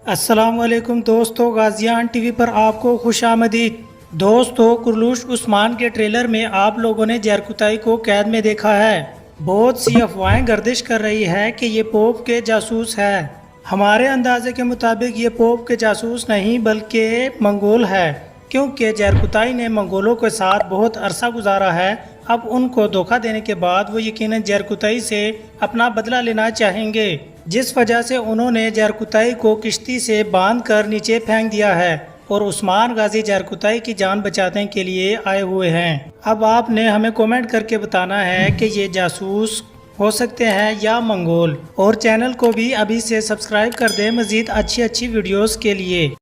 अस्सलामुअलैकुम दोस्तों, गाज़ियान टीवी पर आपको खुशामदीद। दोस्तों, कुरलूश उस्मान के ट्रेलर में आप लोगों ने जरकुताई को कैद में देखा है। बहुत सी अफवाहें गर्दिश कर रही है कि ये पोप के जासूस है। हमारे अंदाजे के मुताबिक ये पोप के जासूस नहीं बल्कि मंगोल है, क्योंकि जरकुताई ने मंगोलों के साथ बहुत अरसा गुजारा है। अब उनको धोखा देने के बाद वो यकीनन जरकुताई से अपना बदला लेना चाहेंगे, जिस वजह से उन्होंने जरकुताई को किश्ती से बांध कर नीचे फेंक दिया है और उस्मान गाजी जरकुताई की जान बचाने के लिए आए हुए हैं। अब आपने हमें कमेंट करके बताना है कि ये जासूस हो सकते हैं या मंगोल, और चैनल को भी अभी से सब्सक्राइब कर दें मज़ीद अच्छी वीडियोस के लिए।